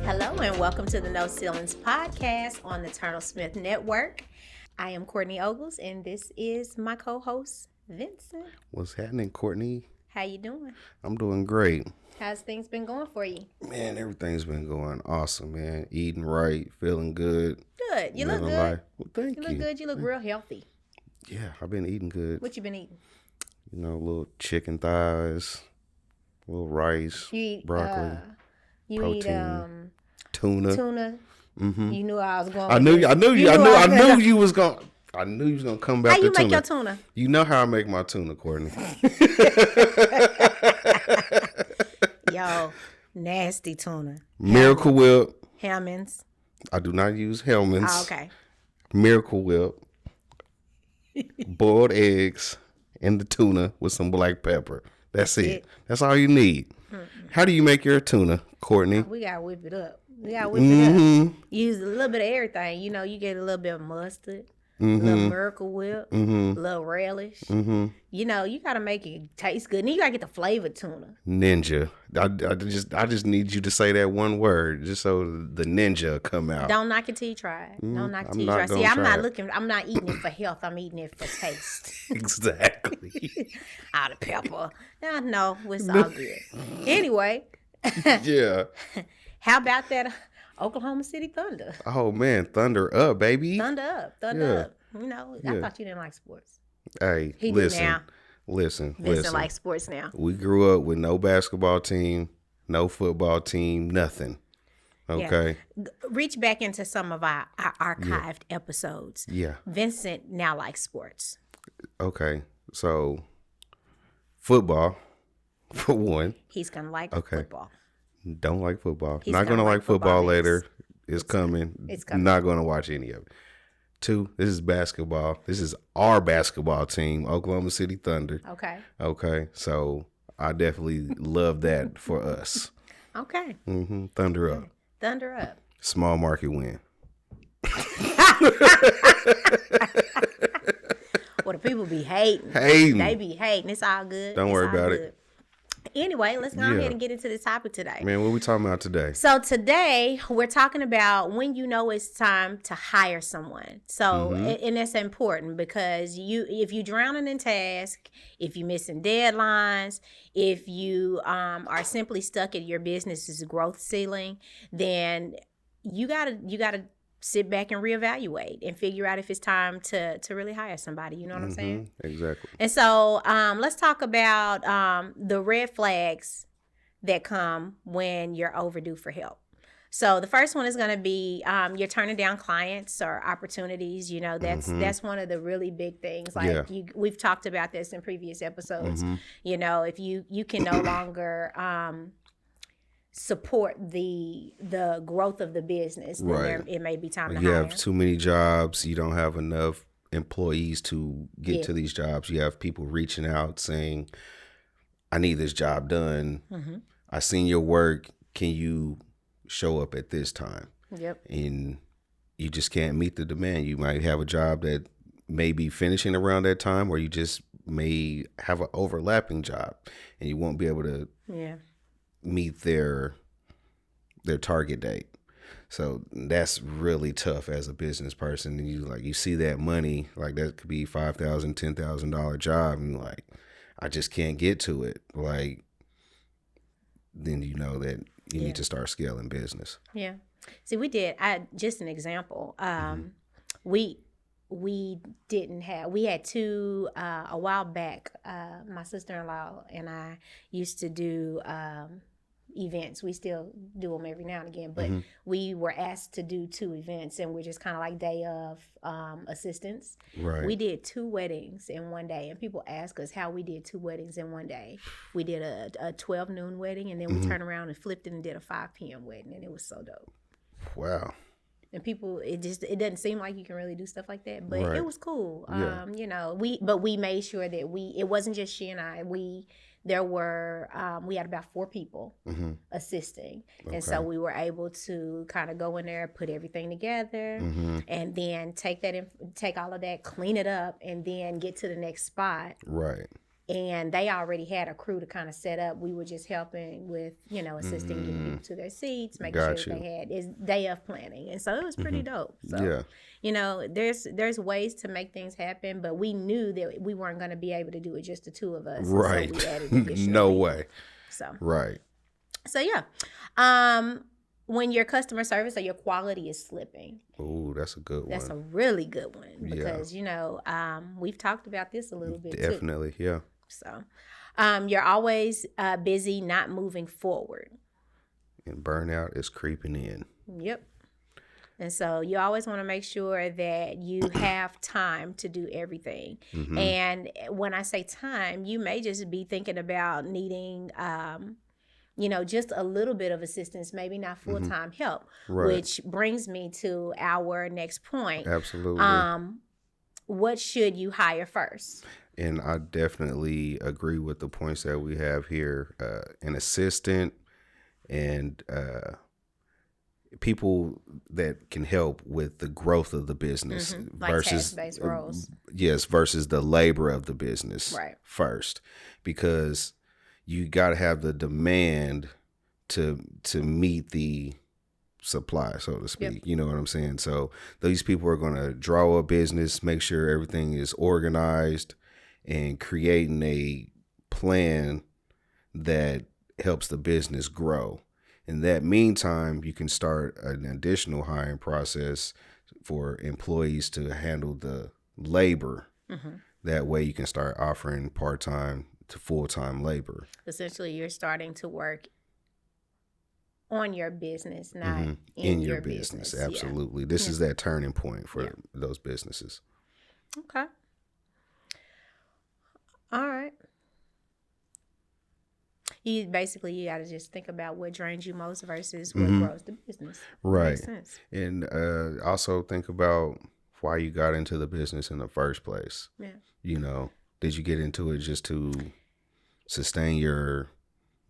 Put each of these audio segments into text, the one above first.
Hello and welcome to the No Ceilings podcast on the Turtlesmith Network. I am Courtney Ogles and this is my co-host Vincent. What's happening, Courtney? How you doing? I'm doing great. How's things been going for you? Man, everything's been going awesome, man. Eating right, feeling good. Good. You look good. Life. Well, thank you. You look good. You look real healthy. Yeah, I've been eating good. What you been eating? You know, little chicken thighs, little rice, broccoli, protein, tuna. Mm-hmm. You knew I was going. I knew you was going. I knew you was gonna come back. How you to make your tuna? You know how I make my tuna, Courtney. Yo, nasty tuna. Miracle Whip. Hellmann's. I do not use Hellmann's. Oh, okay. Miracle Whip. Boiled eggs and the tuna with some black pepper. That's it. That's all you need. Mm-mm. How do you make your tuna, Courtney? We gotta whip it up. Use a little bit of everything. You know, you get a little bit of mustard, a little Miracle Whip, a little relish. You know, you gotta make it taste good. And you gotta get the flavored tuna. Ninja. I just need you to say that one word just so the ninja come out. Don't knock it till you try it. Don't knock it till you try it. See, I'm not eating it for health. I'm eating it for taste. Exactly. All the pepper. No, it's all good. Anyway. Yeah. How about that Oklahoma City Thunder? Oh, man. Thunder up, baby. Thunder up. You know, I thought you didn't like sports. Hey, listen. Vincent likes sports now. We grew up with no basketball team, no football team, nothing. Okay. Yeah. Reach back into some of our archived episodes. Yeah. Vincent now likes sports. Okay. So, football, for one. He's going to like football. Don't like football. Not going to like football later. It's coming. Not going to watch any of it. 2, this is basketball. This is our basketball team, Oklahoma City Thunder. Okay. So I definitely love that for us. Okay. Thunder up. Thunder up. Small market win. Well, the people be hating. They be hating. It's all good. Don't worry about it. Anyway, let's go ahead and get into the topic today. Man, what are we talking about today? So today we're talking about when you know it's time to hire someone. So, and that's important because if you're drowning in tasks, if you're missing deadlines, if you are simply stuck at your business's growth ceiling, then you gotta sit back and reevaluate and figure out if it's time to really hire somebody. You know what I'm saying? Exactly. And so let's talk about the red flags that come when you're overdue for help. So the first one is going to be you're turning down clients or opportunities. You know, that's one of the really big things. Like we've talked about this in previous episodes. You know, if you can no longer support the growth of the business, then it may be time to hire. You have too many jobs. You don't have enough employees to get to these jobs. You have people reaching out saying, I need this job done. I seen your work. Can you show up at this time? Yep. And you just can't meet the demand. You might have a job that may be finishing around that time, or you just may have an overlapping job and you won't be able to meet their target date. So that's really tough as a business person. And you see that money, like that could be $5,000, $10,000 job, and you're like, I just can't get to it. Like, then you know that you need to start scaling business. Yeah. See, just an example. We had two a while back. My sister-in-law and I used to do events. We still do them every now and again, but we were asked to do 2 events, and we're just kind of like day of assistants. Right. We did 2 weddings in one day, and people ask us how we did 2 weddings in one day. We did a 12 noon wedding, and then we turned around and flipped it and did a 5 p.m. wedding, and it was so dope. Wow. And people, it doesn't seem like you can really do stuff like that, but it was cool. Yeah. You know, we made sure that it wasn't just she and I. We had about 4 people assisting. Okay. And so we were able to kind of go in there, put everything together, and then take all of that, clean it up, and then get to the next spot. Right. and they already had a crew to kind of set up. We were just helping with, assisting getting people to their seats, making sure that they had is day of planning. And so it was pretty dope. So, there's ways to make things happen, but we knew that we weren't going to be able to do it just the two of us. Right. So we added additional no people. way. So, right. So, when your customer service or your quality is slipping. Oh, that's a good one. That's a really good one because, we've talked about this a little bit Definitely, too. yeah. So, you're always busy, not moving forward. And burnout is creeping in. Yep. And so you always want to make sure that you have time to do everything. Mm-hmm. And when I say time, you may just be thinking about needing just a little bit of assistance, maybe not full-time help, which brings me to our next point. Absolutely. What should you hire first? And I definitely agree with the points that we have here. An assistant and people that can help with the growth of the business like versus task-based roles. Versus the labor of the business first, because you got to have the demand to meet the supply, so to speak. Yep. You know what I'm saying? So these people are going to draw a business, make sure everything is organized, and creating a plan that helps the business grow. In that meantime, you can start an additional hiring process for employees to handle the labor. Mm-hmm. That way you can start offering part-time to full-time labor. Essentially, you're starting to work on your business, not in your business. Absolutely. Yeah. This is that turning point for those businesses. Okay. All right. You got to just think about what drains you most versus what grows the business. Right. Makes sense. And also think about why you got into the business in the first place. Yeah. Did you get into it just to sustain your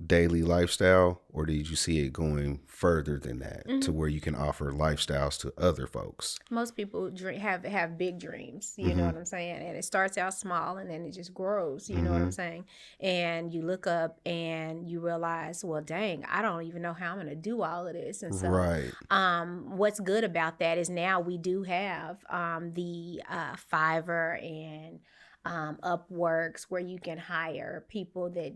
daily lifestyle, or did you see it going further than that to where you can offer lifestyles to other folks? Most people have big dreams, you know what I'm saying? And it starts out small and then it just grows, you know what I'm saying? And you look up and you realize, well, dang, I don't even know how I'm going to do all of this. And so what's good about that is now we do have the Fiverr and Upworks, where you can hire people that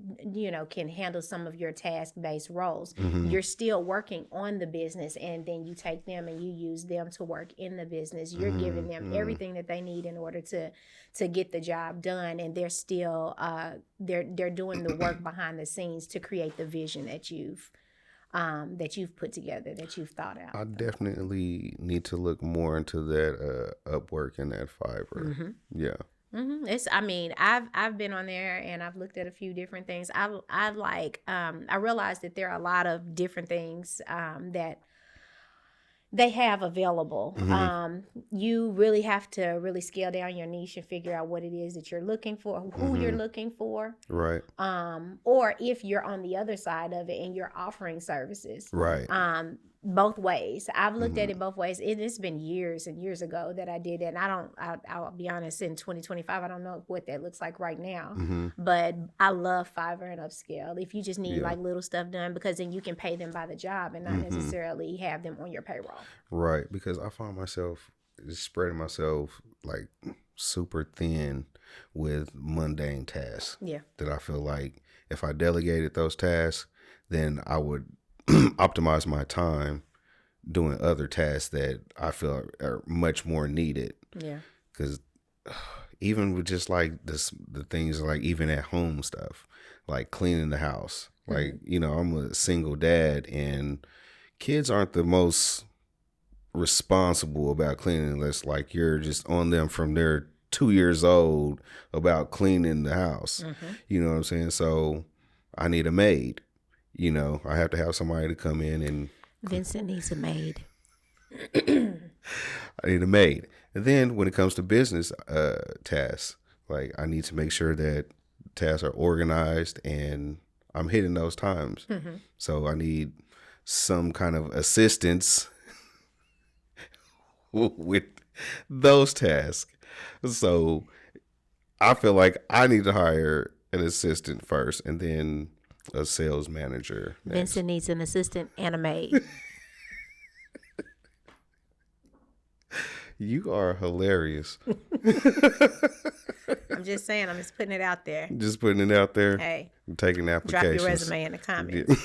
can handle some of your task-based roles. You're still working on the business, and then you take them and you use them to work in the business. You're giving them everything that they need in order to get the job done, and they're still they're doing the work behind the scenes to create the vision that you've put together, that you've thought out. I definitely need to look more into that Upwork and that Fiverr. Yeah. I've been on there and I've looked at a few different things. I realized that there are a lot of different things that they have available. You really have to really scale down your niche and figure out what it is that you're looking for, who you're looking for. Right. Or if you're on the other side of it and you're offering services. Right. Both ways. I've looked at it both ways. It's been years and years ago that I did it. And I'll be honest, in 2025, I don't know what that looks like right now. But I love Fiverr and Upscale. If you just need like little stuff done, because then you can pay them by the job and not necessarily have them on your payroll. Right. Because I find myself spreading myself like super thin with mundane tasks. Yeah. That I feel like if I delegated those tasks, then I would optimize my time doing other tasks that I feel are much more needed. Yeah. Because even with just like the things like even at home stuff, like cleaning the house, like, I'm a single dad and kids aren't the most responsible about cleaning unless like you're just on them from their 2 years old about cleaning the house. You know what I'm saying? So I need a maid. I have to have somebody to come in and... Vincent needs a maid. I need a maid. And then when it comes to business tasks, like I need to make sure that tasks are organized and I'm hitting those times. So I need some kind of assistance with those tasks. So I feel like I need to hire an assistant first, and then a sales manager next. Vincent needs an assistant and a maid. You are hilarious. I'm just saying. I'm just putting it out there. Just putting it out there. Hey, I'm taking applications. drop your resume in the comments.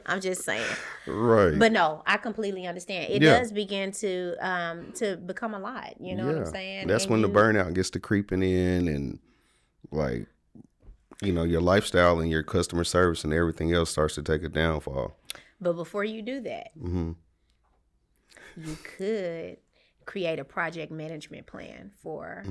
I'm just saying. Right. But no, I completely understand. It does begin to become a lot. You know what I'm saying? That's when the burnout gets to creeping in, and like, you know, your lifestyle and your customer service and everything else starts to take a downfall. But before you do that, you could create a project management plan for,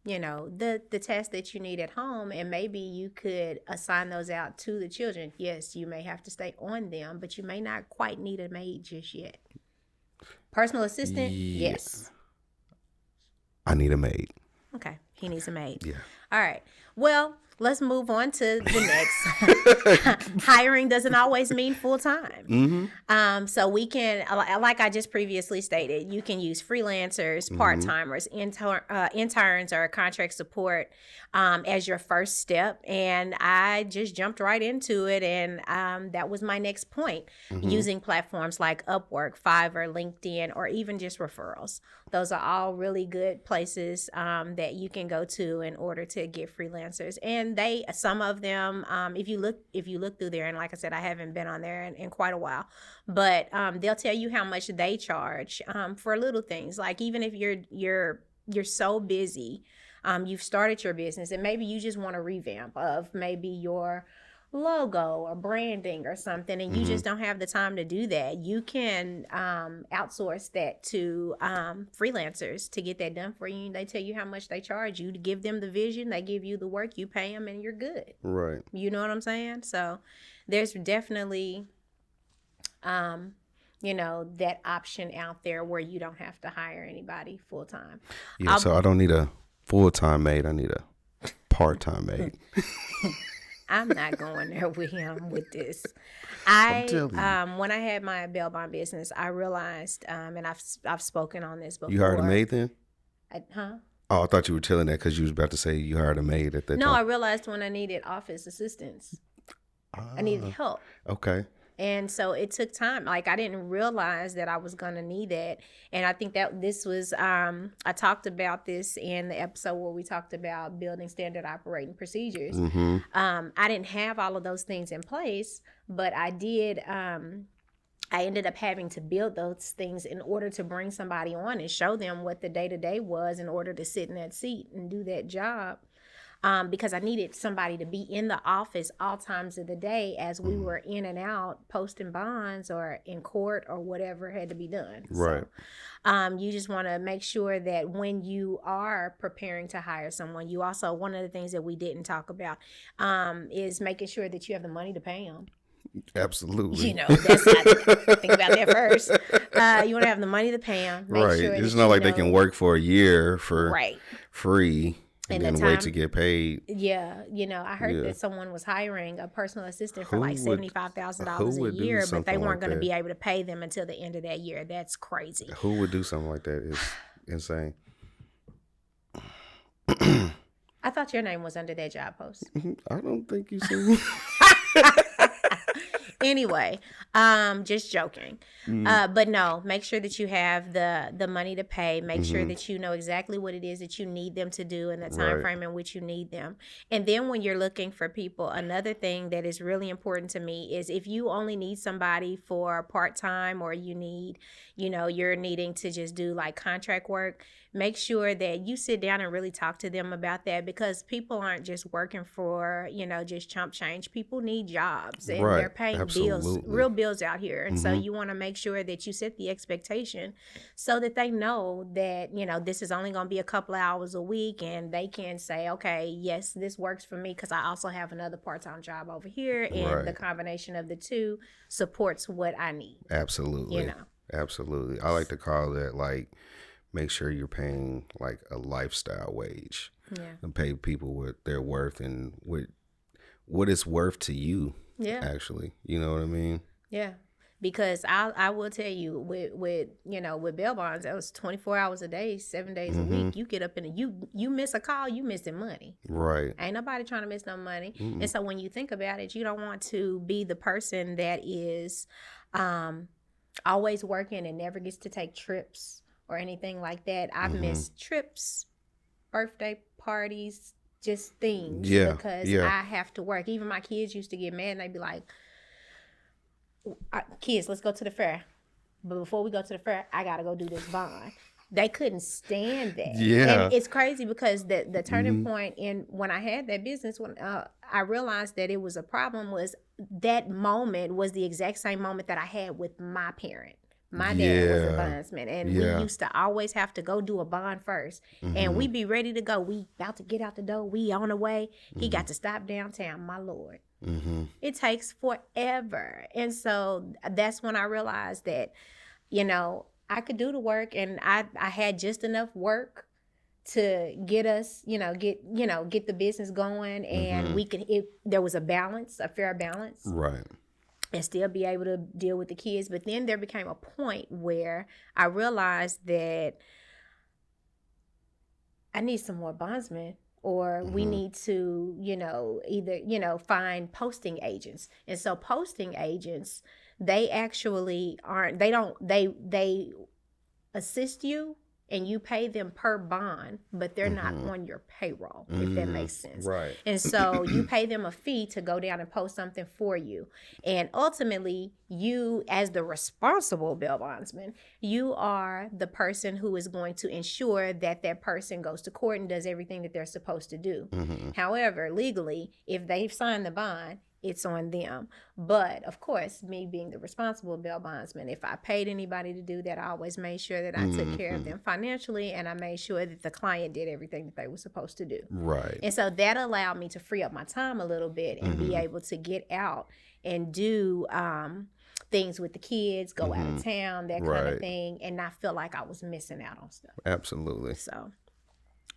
you know, the tasks that you need at home. And maybe you could assign those out to the children. Yes, you may have to stay on them, but you may not quite need a maid just yet. Personal assistant? Yes. I need a maid. Okay. He needs a maid. Yeah. All right. Well, let's move on to the next. Hiring doesn't always mean full time. So we can, like I just previously stated, you can use freelancers, part timers, interns, or contract support as your first step. And I just jumped right into it, and that was my next point. Using platforms like Upwork, Fiverr, LinkedIn, or even just referrals. Those are all really good places that you can go to in order to get freelancers. And some of them, if you look through there, and like I said, I haven't been on there in quite a while, but they'll tell you how much they charge for little things. Like even if you're so busy, you've started your business, and maybe you just want a revamp of maybe your logo or branding or something, and you just don't have the time to do that. You can outsource that to freelancers to get that done for you. They tell you how much they charge you to give them the vision. They give you the work, you pay them, and you're good. Right. You know what I'm saying? So there's definitely you know, that option out there where you don't have to hire anybody full time. Yeah, so I don't need a full-time maid. I need a part-time maid. I'm not going there with him with this. When I had my bail bond business, I realized, and I've spoken on this before. You hired a maid then? Huh? Oh, I thought you were telling that because you was about to say you hired a maid at that time. No, I realized when I needed office assistance, I needed help. Okay. And so it took time. Like I didn't realize that I was going to need that. And I think that this was, I talked about this in the episode where we talked about building standard operating procedures. I didn't have all of those things in place, but I did. I ended up having to build those things in order to bring somebody on and show them what the day-to-day was in order to sit in that seat and do that job. Because I needed somebody to be in the office all times of the day as we were in and out posting bonds or in court or whatever had to be done. Right. So, you just want to make sure that when you are preparing to hire someone, you also, one of the things that we didn't talk about is making sure that you have the money to pay them. Absolutely. You know, that's not, think about that first. You want to have the money to pay them. Right. Sure it's not like they can work for a year for free. And then wait to get paid. Yeah, you know, I heard that someone was hiring a personal assistant for like $75,000 a year, but they weren't going to be able to pay them until the end of that year. That's crazy. Who would do something like that? It's insane. I thought your name was under that job post. I don't think you said. Anyway, just joking. But no, make sure that you have the money to pay. Make sure that you know exactly what it is that you need them to do in the time frame in which you need them. And then when you're looking for people, another thing that is really important to me is if you only need somebody for part-time or you need, you know, you're needing to just do like contract work, make sure that you sit down and really talk to them about that, because people aren't just working for, you know, just chump change. People need jobs and they're paying bills, real bills out here. And so you want to make sure that you set the expectation so that they know that, you know, this is only going to be a couple of hours a week, and they can say, okay, yes, this works for me because I also have another part-time job over here, and the combination of the two supports what I need. Absolutely. You know. Absolutely. I like to call that, like, make sure you're paying like a lifestyle wage. Yeah. And pay people what they're worth and what it's worth to you. Yeah. Actually. You know what I mean? Yeah. Because I will tell you with bail bonds, that was 24 hours a day, 7 days a week. You get up and you miss a call, you missing money. Right. Ain't nobody trying to miss no money. And so when you think about it, you don't want to be the person that is always working and never gets to take trips or anything like that. I've missed trips, birthday parties, just things because I have to work. Even my kids used to get mad and they'd be like, kids, let's go to the fair. But before we go to the fair, I got to go do this bond. They couldn't stand that. Yeah. And it's crazy because the turning point in when I had that business, when I realized that it was a problem, was that moment was the exact same moment that I had with my parent. My dad was a bondsman, and we used to always have to go do a bond first. And we be ready to go. We about to get out the door. We on the way. He got to stop downtown. My Lord. It takes forever. And so that's when I realized that, I could do the work, and I had just enough work to get us, get the business going, and there was a balance, a fair balance. Right. And still be able to deal with the kids. But then there became a point where I realized that I need some more bondsmen, or we need to, either, find posting agents. And so posting agents, they actually they assist you and you pay them per bond, but they're not on your payroll, if that makes sense. Right. And so you pay them a fee to go down and post something for you. And ultimately, you, as the responsible bail bondsman, you are the person who is going to ensure that that person goes to court and does everything that they're supposed to do. However, legally, if they've signed the bond, it's on them. But of course, me being the responsible bail bondsman, if I paid anybody to do that, I always made sure that I took care of them financially, and I made sure that the client did everything that they were supposed to do. Right. And so that allowed me to free up my time a little bit and be able to get out and do things with the kids, go out of town, that kind of thing, and not feel like I was missing out on stuff. Absolutely.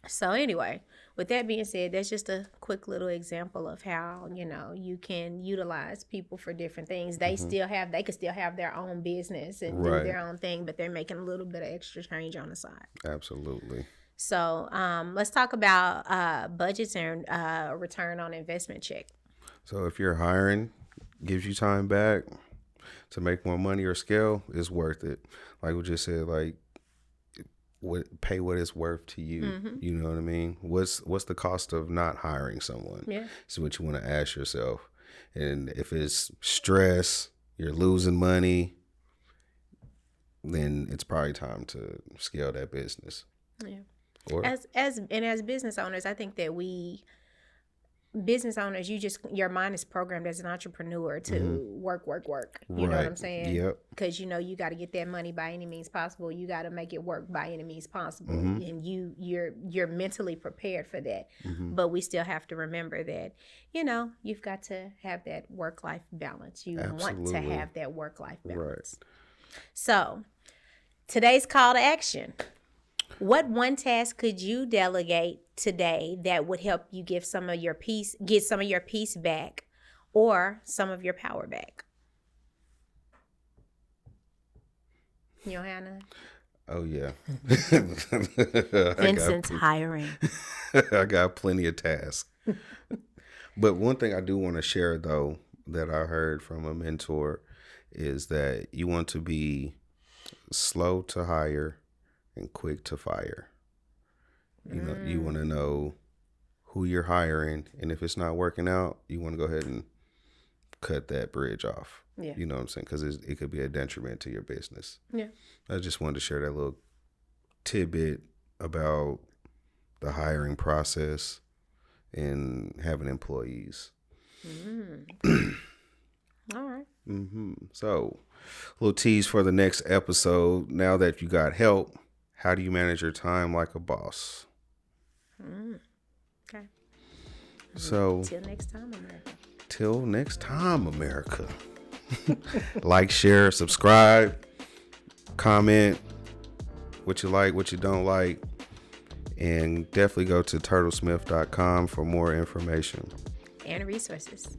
So anyway, with that being said, that's just a quick little example of how, you can utilize people for different things. They could still have their own business and do their own thing, but they're making a little bit of extra change on the side. Absolutely. So let's talk about budgets and return on investment check. So if you're hiring, gives you time back to make more money or scale, it's worth it. Like we just said, pay what it's worth to you. You know what I mean? What's the cost of not hiring someone? Yeah. Is what you want to ask yourself. And if it's stress, you're losing money, then it's probably time to scale that business. Yeah. Or as business owners, I think that business owners, your mind is programmed as an entrepreneur to work. You know what I'm saying? Yep. Because you got to get that money by any means possible. You got to make it work by any means possible, and you're mentally prepared for that. But we still have to remember that you've got to have that work-life balance. You want to have that work-life balance. Right. So today's call to action. What one task could you delegate today that would help you get some of your peace back, or some of your power back? You don't have none? Oh, yeah. Vincent's hiring. I got plenty of tasks. But one thing I do want to share, though, that I heard from a mentor is that you want to be slow to hire and quick to fire. You want to know who you're hiring, and if it's not working out, you want to go ahead and cut that bridge off. Yeah. You know what I'm saying? Because it could be a detriment to your business. Yeah. I just wanted to share that little tidbit about the hiring process and having employees. All right. So, a little tease for the next episode. Now that you got help, how do you manage your time like a boss? Okay. So, till next time, America. Like, share, subscribe, comment what you like, what you don't like, and definitely go to turtlesmith.com for more information and resources.